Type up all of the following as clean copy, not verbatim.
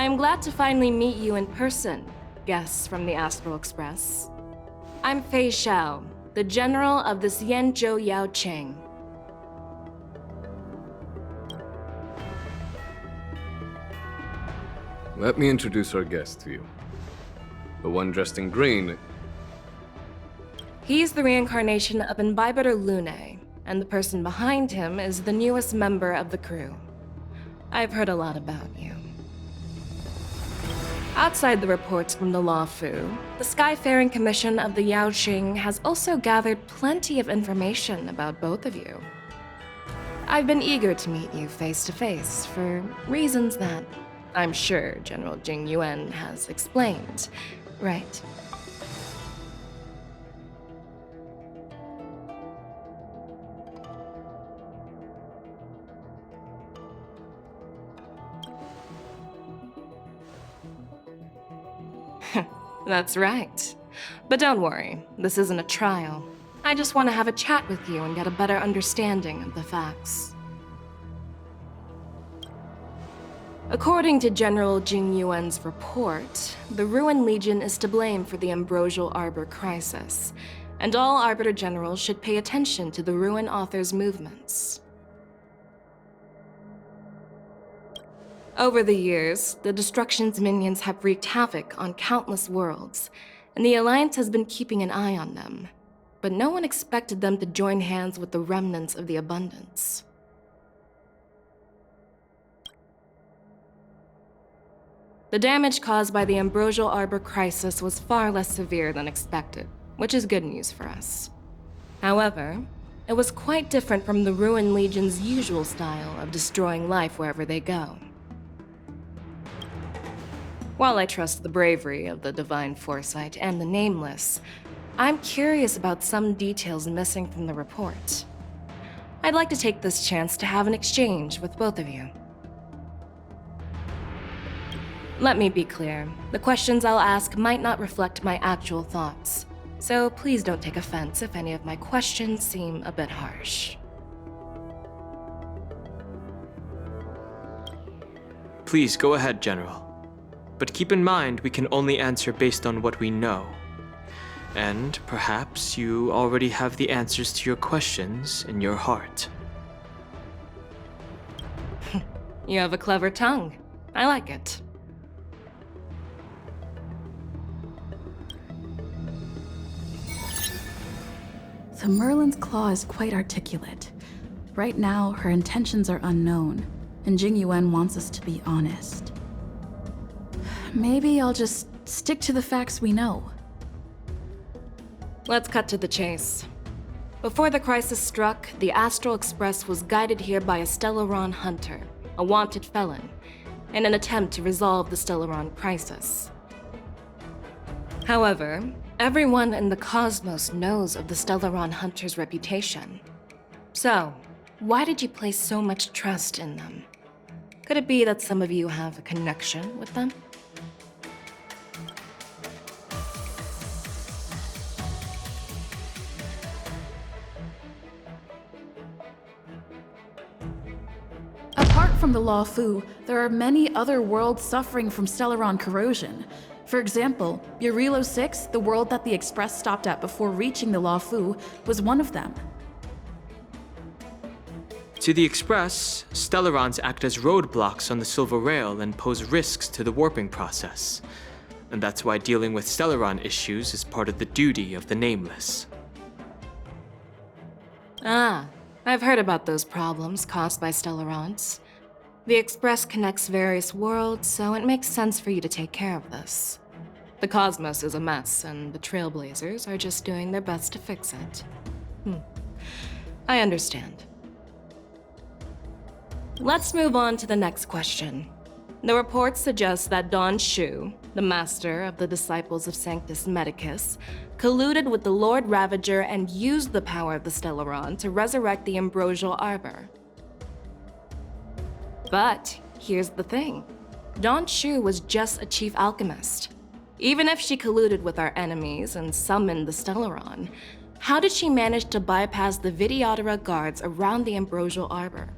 am glad to finally meet you in person, guests from the Astral Express. I'm Fei Xiao, the general of the Xianzhou Yaoqing. Let me introduce our guest to you. The one dressed in green. He's the reincarnation of Imbibitor Lune, and the person behind him is the newest member of the crew. I've heard a lot about you. Outside the reports from the Law Fu, the Skyfaring Commission of the Yaoqing has also gathered plenty of information about both of you. I've been eager to meet you face to face for reasons that I'm sure General Jing Yuan has explained, right? That's right. But don't worry, this isn't a trial. I just want to have a chat with you and get a better understanding of the facts. According to General Jing Yuan's report, the Ruin Legion is to blame for the Ambrosial Arbor crisis, and all Arbiter Generals should pay attention to the Ruin Author's movements. Over the years, the Destruction's minions have wreaked havoc on countless worlds, and the Alliance has been keeping an eye on them. But no one expected them to join hands with the remnants of the Abundance. The damage caused by the Ambrosial Arbor crisis was far less severe than expected, which is good news for us. However, it was quite different from the Ruin Legion's usual style of destroying life wherever they go. While I trust the bravery of the Divine Foresight and the Nameless, I'm curious about some details missing from the report. I'd like to take this chance to have an exchange with both of you. Let me be clear, the questions I'll ask might not reflect my actual thoughts, so please don't take offense if any of my questions seem a bit harsh. Please go ahead, General. But keep in mind, we can only answer based on what we know. And perhaps you already have the answers to your questions in your heart. You have a clever tongue. I like it. So Merlin's claw is quite articulate. Right now, her intentions are unknown, and Jing Yuan wants us to be honest. Maybe I'll just stick to the facts we know. Let's cut to the chase. Before the crisis struck, the Astral Express was guided here by a Stellaron hunter, a wanted felon, in an attempt to resolve the Stellaron crisis. However, everyone in the cosmos knows of the Stellaron hunter's reputation. So, why did you place so much trust in them? Could it be that some of you have a connection with them? Apart from the Law Fu, there are many other worlds suffering from Stellaron corrosion. For example, Eurilo 6, the world that the Express stopped at before reaching the Law Fu, was one of them. To the Express, Stellarons act as roadblocks on the Silver Rail and pose risks to the warping process. And that's why dealing with Stellaron issues is part of the duty of the Nameless. Ah, I've heard about those problems caused by Stellarons. The Express connects various worlds, so it makes sense for you to take care of this. The cosmos is a mess, and the Trailblazers are just doing their best to fix it. I understand. Let's move on to the next question. The report suggests that Don Shu, the master of the Disciples of Sanctus Medicus, colluded with the Lord Ravager and used the power of the Stellaron to resurrect the Ambrosial Arbor. But here's the thing. Don Shu was just a chief alchemist. Even if she colluded with our enemies and summoned the Stellaron, how did she manage to bypass the Videodora guards around the Ambrosial Arbor?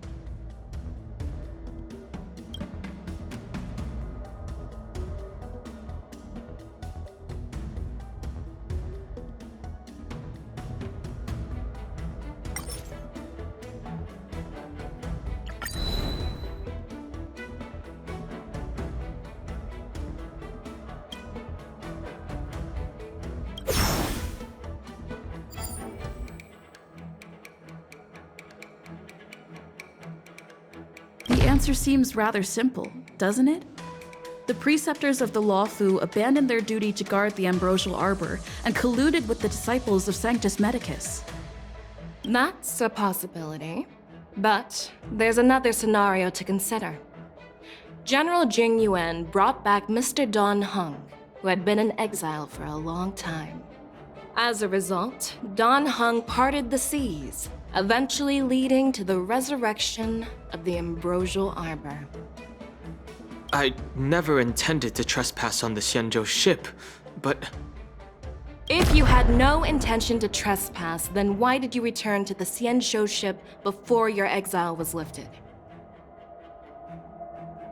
answer seems rather simple, doesn't it? The preceptors of the Law Fu abandoned their duty to guard the ambrosial arbor and colluded with the disciples of Sanctus Medicus. That's a possibility. But there's another scenario to consider. General Jing Yuan brought back Mr. Don Hung, who had been in exile for a long time. As a result, Don Hung parted the seas, eventually leading to the resurrection of the ambrosial arbor. I never intended to trespass on the Xianzhou ship, but If you had no intention to trespass, then why did you return to the Xianzhou ship before your exile was lifted?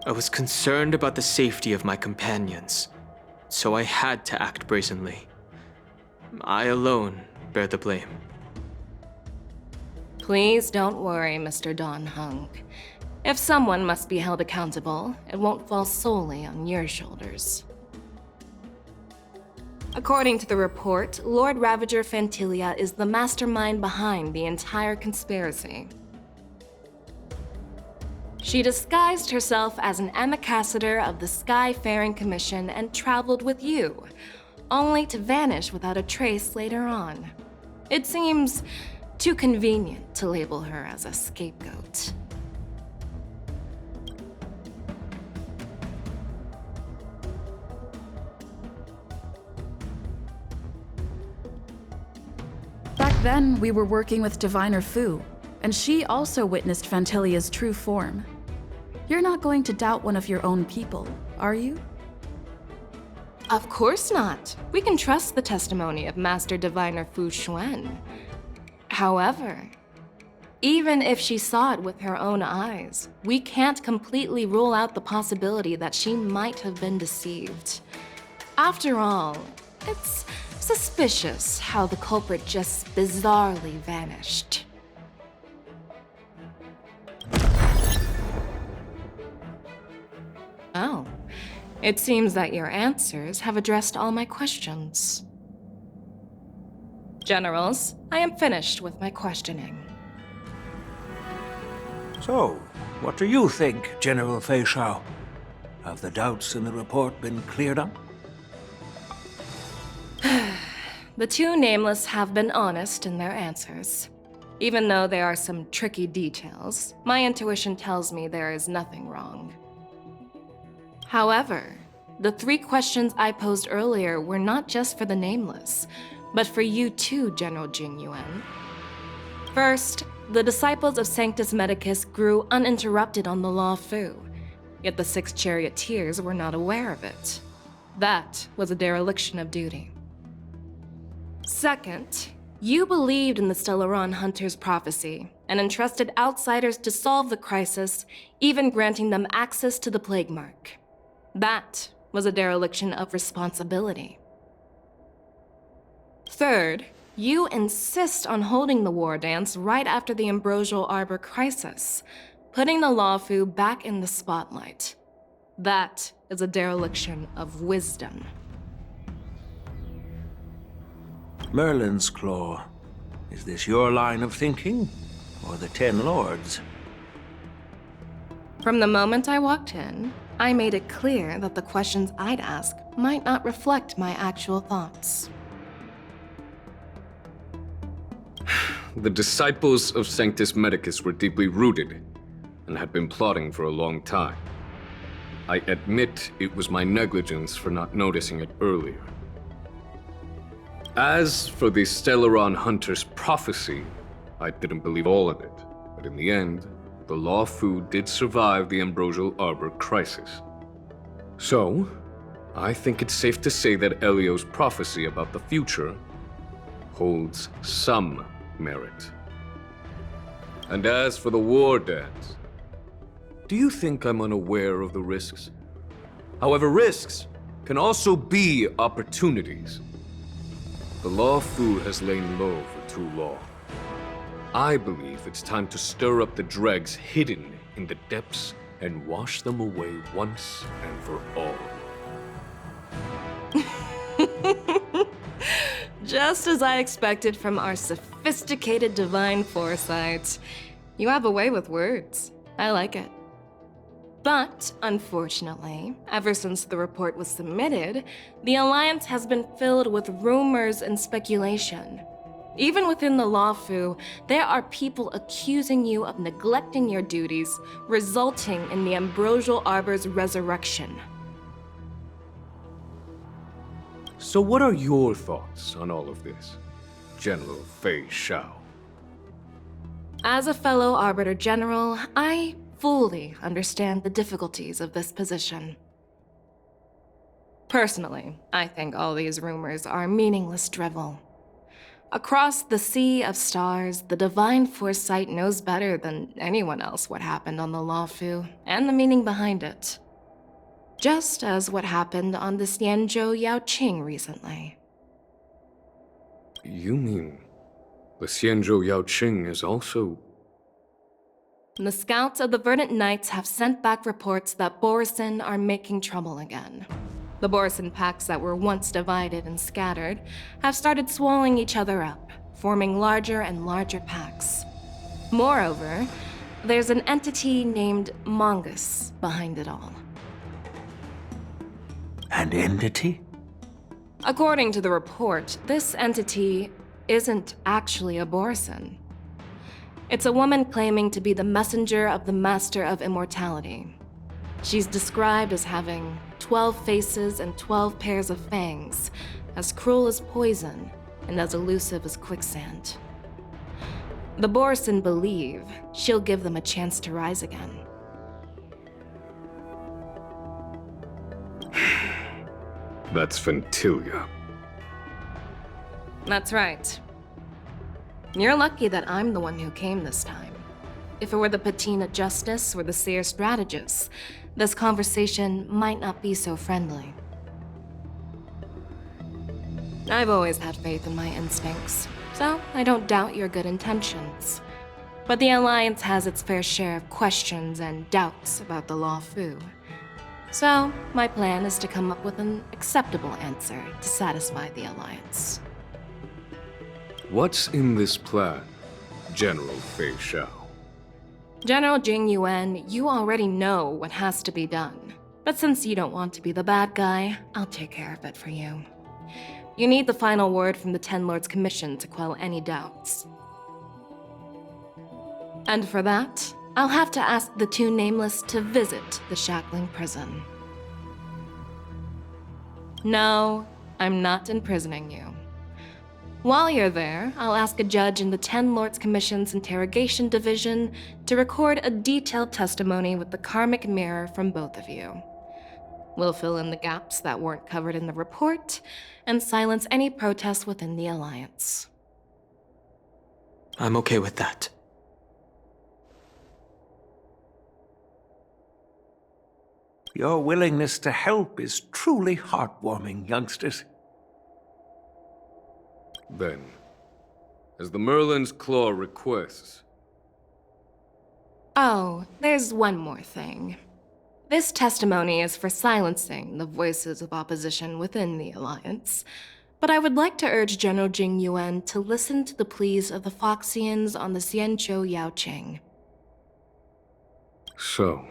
I was concerned about the safety of my companions, so I had to act brazenly. I alone bear the blame. Please don't worry, Mr. Don Hung. If someone must be held accountable, it won't fall solely on your shoulders. According to the report, Lord Ravager Fantilia is the mastermind behind the entire conspiracy. She disguised herself as an ambassador of the Skyfaring Commission and traveled with you, only to vanish without a trace later on. It seems too convenient to label her as a scapegoat. Back then, we were working with Diviner Fu, and she also witnessed Fantilia's true form. You're not going to doubt one of your own people, are you? Of course not. We can trust the testimony of Master Diviner Fu Xuan. However, even if she saw it with her own eyes, we can't completely rule out the possibility that she might have been deceived. After all, it's suspicious how the culprit just bizarrely vanished. Oh, it seems that your answers have addressed all my questions. Generals, I am finished with my questioning. So, what do you think, General Fei Shao? Have the doubts in the report been cleared up? The two nameless have been honest in their answers. Even though there are some tricky details, my intuition tells me there is nothing wrong. However, the three questions I posed earlier were not just for the nameless, but for you too, General Jing Yuan. First, the disciples of Sanctus Medicus grew uninterrupted on the Law Fu, yet the six charioteers were not aware of it. That was a dereliction of duty. Second, you believed in the Stellaron Hunter's prophecy and entrusted outsiders to solve the crisis, even granting them access to the Plague Mark. That was a dereliction of responsibility. Third, you insist on holding the war dance right after the Ambrosial Arbor crisis, putting the Law Fu back in the spotlight. That is a dereliction of wisdom. Merlin's Claw. Is this your line of thinking, or the Ten Lords? From the moment I walked in, I made it clear that the questions I'd ask might not reflect my actual thoughts. The disciples of Sanctus Medicus were deeply rooted and had been plotting for a long time. I admit it was my negligence for not noticing it earlier. As for the Stellaron Hunter's prophecy, I didn't believe all of it, but in the end, the Law Fu did survive the Ambrosial Arbor crisis. So, I think it's safe to say that Elio's prophecy about the future holds some merit. And as for the war dance, do you think I'm unaware of the risks? However, risks can also be opportunities. The Law Fu has lain low for too long. I believe it's time to stir up the dregs hidden in the depths and wash them away once and for all. Just as I expected from our sophisticated divine foresight. You have a way with words. I like it. But, unfortunately, ever since the report was submitted, the Alliance has been filled with rumors and speculation. Even within the Lawfu, there are people accusing you of neglecting your duties, resulting in the Ambrosial Arbor's resurrection. So what are your thoughts on all of this, General Fei Shao? As a fellow Arbiter General, I fully understand the difficulties of this position. Personally, I think all these rumors are meaningless drivel. Across the sea of stars, the Divine Foresight knows better than anyone else what happened on the Lawfu and the meaning behind it. Just as what happened on the Xianzhou Yaoqing recently. You mean the Xianzhou Yaoqing is also... The scouts of the Verdant Knights have sent back reports that Borisin are making trouble again. The Borisin packs that were once divided and scattered have started swallowing each other up, forming larger and larger packs. Moreover, there's an entity named Mongus behind it all. An entity? According to the report, this entity isn't actually a Borisin. It's a woman claiming to be the messenger of the Master of Immortality. She's described as having 12 faces and 12 pairs of fangs, as cruel as poison and as elusive as quicksand. The Borisin believe she'll give them a chance to rise again. That's Ventilia. That's right. You're lucky that I'm the one who came this time. If it were the Patina Justice or the Seer Strategist, this conversation might not be so friendly. I've always had faith in my instincts, so I don't doubt your good intentions. But the Alliance has its fair share of questions and doubts about the Lawfu. So, my plan is to come up with an acceptable answer to satisfy the Alliance. What's in this plan, General Fei Shao? General Jing Yuan, you already know what has to be done. But since you don't want to be the bad guy, I'll take care of it for you. You need the final word from the Ten Lords Commission to quell any doubts. And for that, I'll have to ask the two Nameless to visit the Shackling prison. No, I'm not imprisoning you. While you're there, I'll ask a judge in the Ten Lords Commission's Interrogation Division to record a detailed testimony with the karmic mirror from both of you. We'll fill in the gaps that weren't covered in the report and silence any protests within the Alliance. I'm okay with that. Your willingness to help is truly heartwarming, youngsters. Then, as the Merlin's Claw requests... Oh, there's one more thing. This testimony is for silencing the voices of opposition within the Alliance, but I would like to urge General Jing Yuan to listen to the pleas of the Foxians on the Xianzhou Yaoqing. So,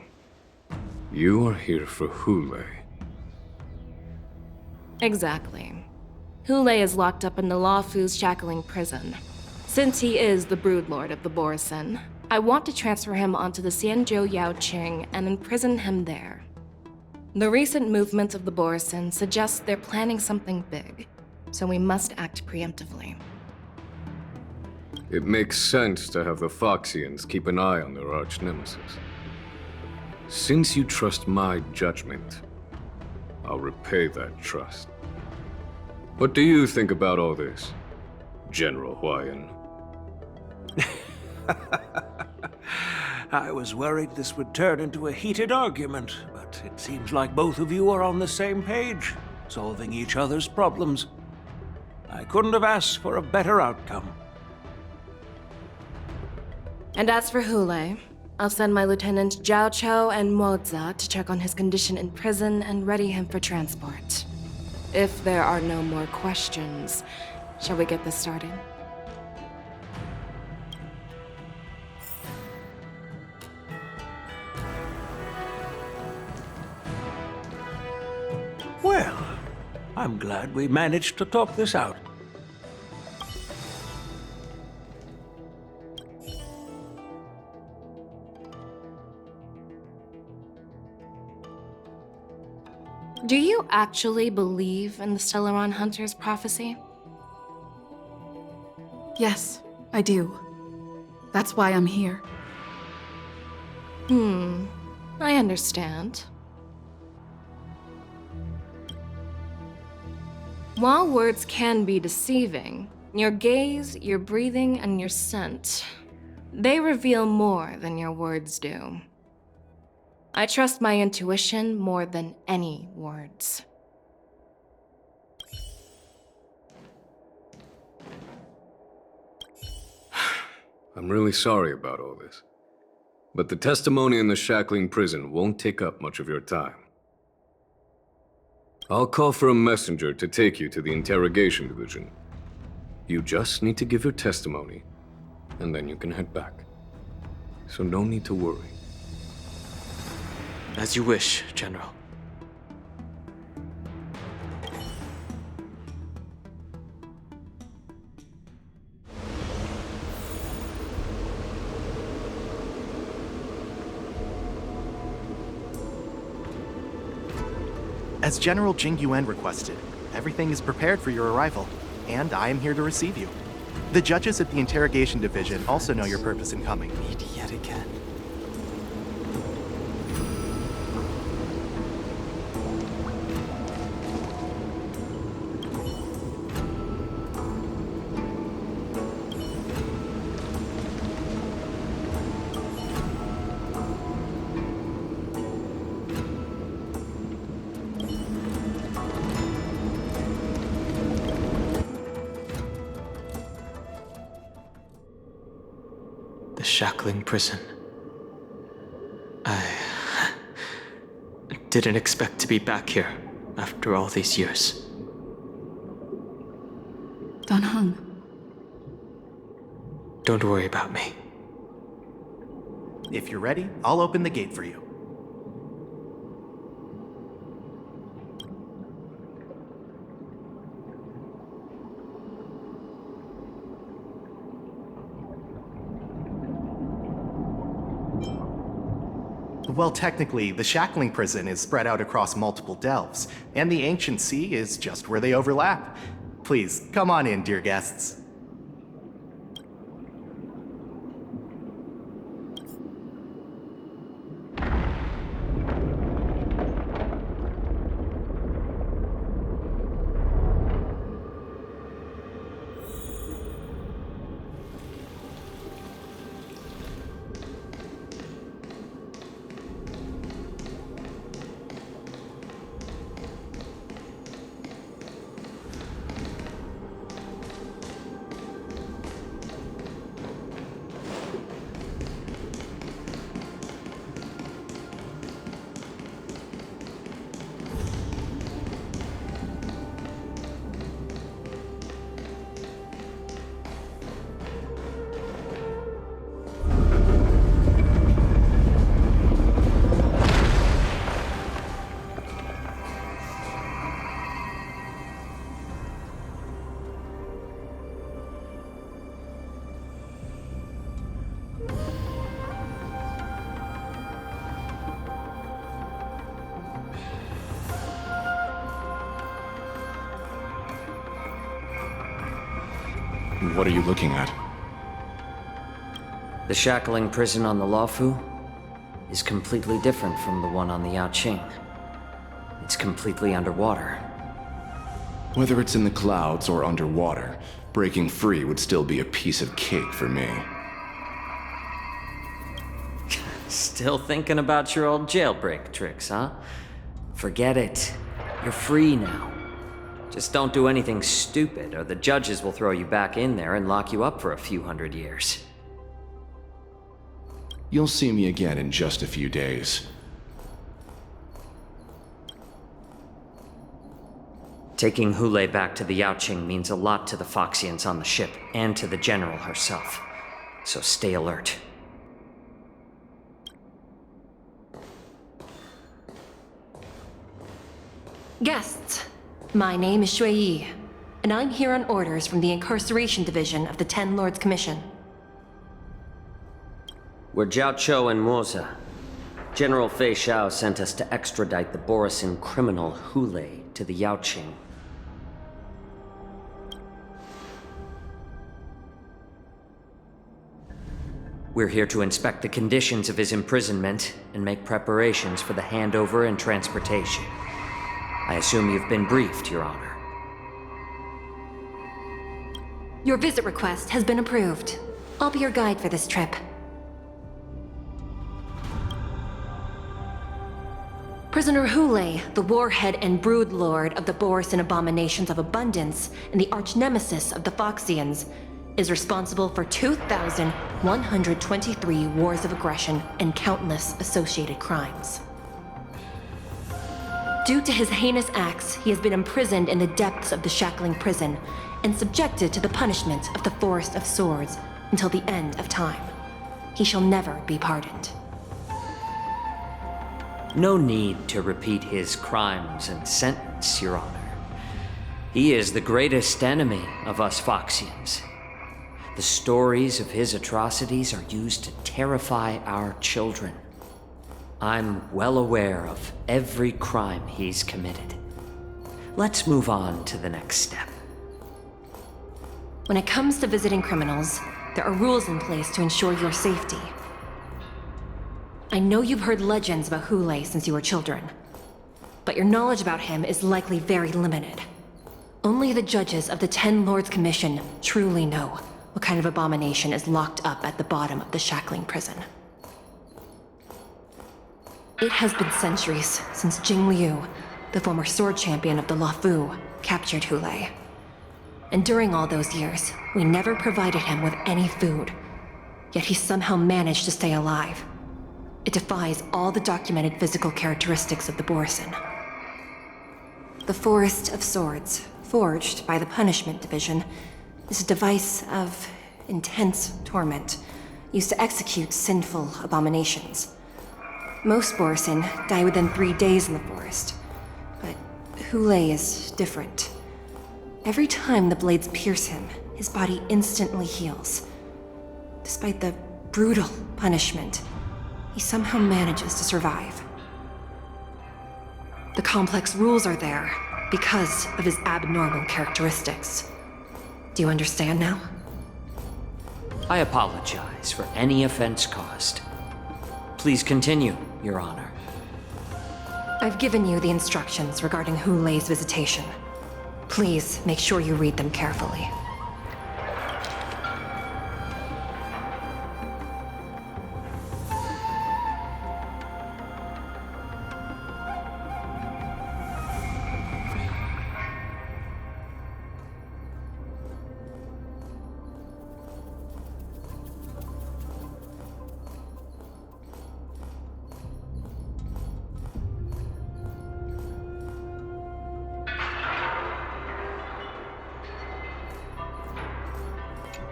you are here for Hule. Exactly. Hule is locked up in the Lawfu's Shackling prison. Since he is the broodlord of the Borisin, I want to transfer him onto the Xianzhou Yaoqing and imprison him there. The recent movements of the Borisin suggest they're planning something big, so we must act preemptively. It makes sense to have the Foxians keep an eye on their arch-nemesis. Since you trust my judgment, I'll repay that trust. What do you think about all this, General Huayan? I was worried this would turn into a heated argument, but it seems like both of you are on the same page, solving each other's problems. I couldn't have asked for a better outcome. And as for Hule, I'll send my Lieutenant Zhao Chou and Moza to check on his condition in prison and ready him for transport. If there are no more questions, shall we get this started? I'm glad we managed to talk this out. Do you actually believe in the Stellaron Hunter's prophecy? Yes, I do. That's why I'm here. I understand. While words can be deceiving, your gaze, your breathing, and your scent, they reveal more than your words do. I trust my intuition more than any words. I'm really sorry about all this. But the testimony in the shackling prison won't take up much of your time. I'll call for a messenger to take you to the interrogation division. You just need to give your testimony, and then you can head back. So no need to worry. As you wish, General. As General Jing Yuan requested, everything is prepared for your arrival, and I am here to receive you. The judges at the interrogation division also know your purpose in coming. Meet yet again. The shackling prison. I didn't expect to be back here after all these years. Don Hung, Don't worry about me. If you're ready, I'll open the gate for you. Well, technically, the shackling prison is spread out across multiple delves, and the ancient sea is just where they overlap. Please, come on in, dear guests. What are you looking at? The shackling prison on the Luofu is completely different from the one on the Yaoqing. It's completely underwater. Whether it's in the clouds or underwater, breaking free would still be a piece of cake for me. Still thinking about your old jailbreak tricks, huh? Forget it. You're free now. Just don't do anything stupid, or the judges will throw you back in there and lock you up for a few hundred years. You'll see me again in just a few days. Taking Hule back to the Yaoqing means a lot to the Foxians on the ship, and to the General herself. So stay alert. Guests, My name is Shui Yi, and I'm here on orders from the Incarceration Division of the Ten Lords Commission. We're Jiao Cho and Moza. General Fei Xiao sent us to extradite the Borisin criminal Hu Lei to the Yaoqing. We're here to inspect the conditions of his imprisonment and make preparations for the handover and transportation. I assume you've been briefed, Your Honor. Your visit request has been approved. I'll be your guide for this trip. Prisoner Hu Lei, the warhead and brood lord of the Borisin abominations of abundance and the arch-nemesis of the Foxians, is responsible for 2,123 wars of aggression and countless associated crimes. Due to his heinous acts, he has been imprisoned in the depths of the Shackling Prison and subjected to the punishment of the Forest of Swords until the end of time. He shall never be pardoned. No need to repeat his crimes and sentence, Your Honor. He is the greatest enemy of us Foxians. The stories of his atrocities are used to terrify our children. I'm well aware of every crime he's committed. Let's move on to the next step. When it comes to visiting criminals, there are rules in place to ensure your safety. I know you've heard legends about Hu Lei since you were children, but your knowledge about him is likely very limited. Only the judges of the Ten Lords Commission truly know what kind of abomination is locked up at the bottom of the Shackling Prison. It has been centuries since Jing Liu, the former sword champion of the Luofu, captured Hu Lei. And during all those years, we never provided him with any food. Yet he somehow managed to stay alive. It defies all the documented physical characteristics of the Borisin. The Forest of Swords, forged by the Punishment Division, is a device of intense torment, used to execute sinful abominations. Most Borisin die within 3 days in the forest, but Hu Lei is different. Every time the blades pierce him, his body instantly heals. Despite the brutal punishment, he somehow manages to survive. The complex rules are there because of his abnormal characteristics. Do you understand now? I apologize for any offense caused. Please continue, Your Honor. I've given you the instructions regarding Hu Lei's visitation. Please make sure you read them carefully.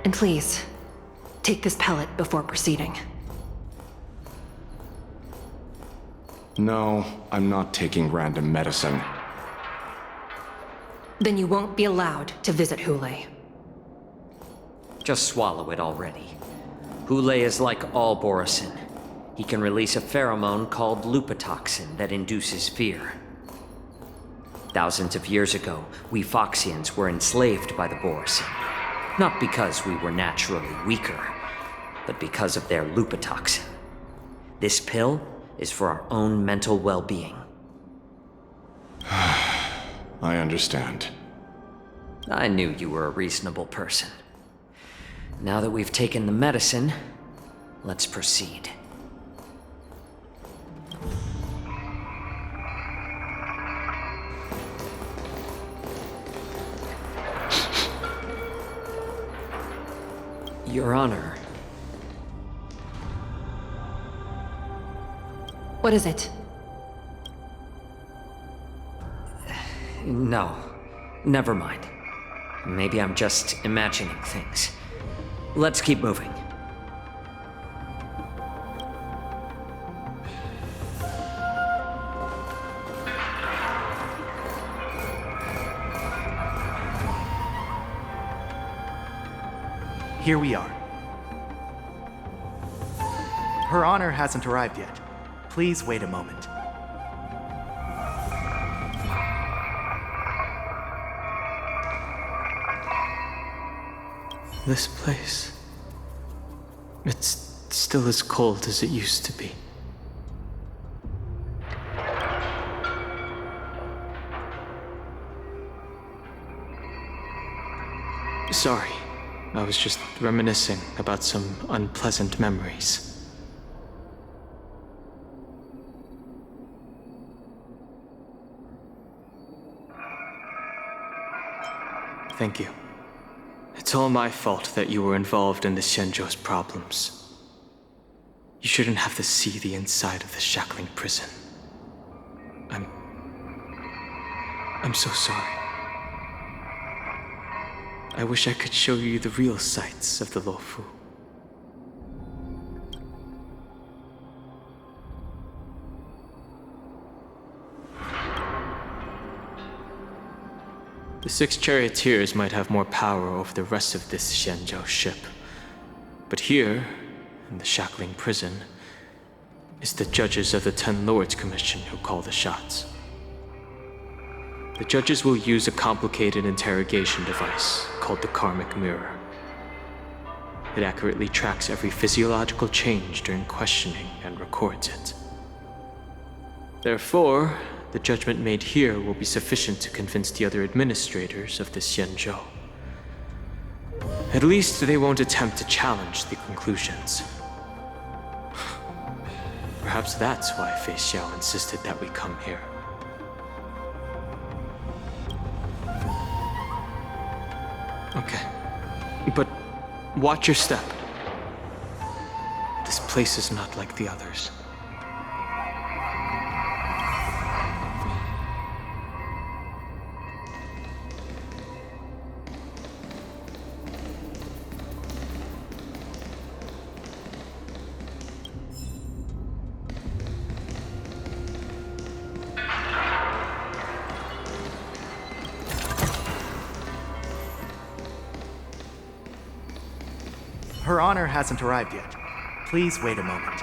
And please, take this pellet before proceeding. No, I'm not taking random medicine. Then you won't be allowed to visit Hu Lei. Just swallow it already. Hu Lei is like all Borisin. He can release a pheromone called lupatoxin that induces fear. Thousands of years ago, we Foxians were enslaved by the Borisin. Not because we were naturally weaker, but because of their lupatoxin. This pill is for our own mental well-being. I understand. I knew you were a reasonable person. Now that we've taken the medicine, let's proceed. Your Honor. What is it? No, never mind. Maybe I'm just imagining things. Let's keep moving. here we are. Her Honor hasn't arrived yet. Please wait a moment. This place. It's still as cold as it used to be. Sorry, I was just reminiscing about some unpleasant memories. Thank you. It's all my fault that you were involved in the Xianzhou's problems. You shouldn't have to see the inside of the shackling prison. I'm so sorry. I wish I could show you the real sights of the Luofu. The 6 charioteers might have more power over the rest of this Xianzhou ship. But here, in the shackling prison, is the judges of the 10 Lords Commission who call the shots. The judges will use a complicated interrogation device called the Karmic Mirror. It accurately tracks every physiological change during questioning and records it. Therefore, the judgment made here will be sufficient to convince the other administrators of the Xianzhou. At least they won't attempt to challenge the conclusions. Perhaps that's why Fei Xiao insisted that we come here. Okay. But watch your step. This place is not like the others. Her Honor hasn't arrived yet. Please wait a moment.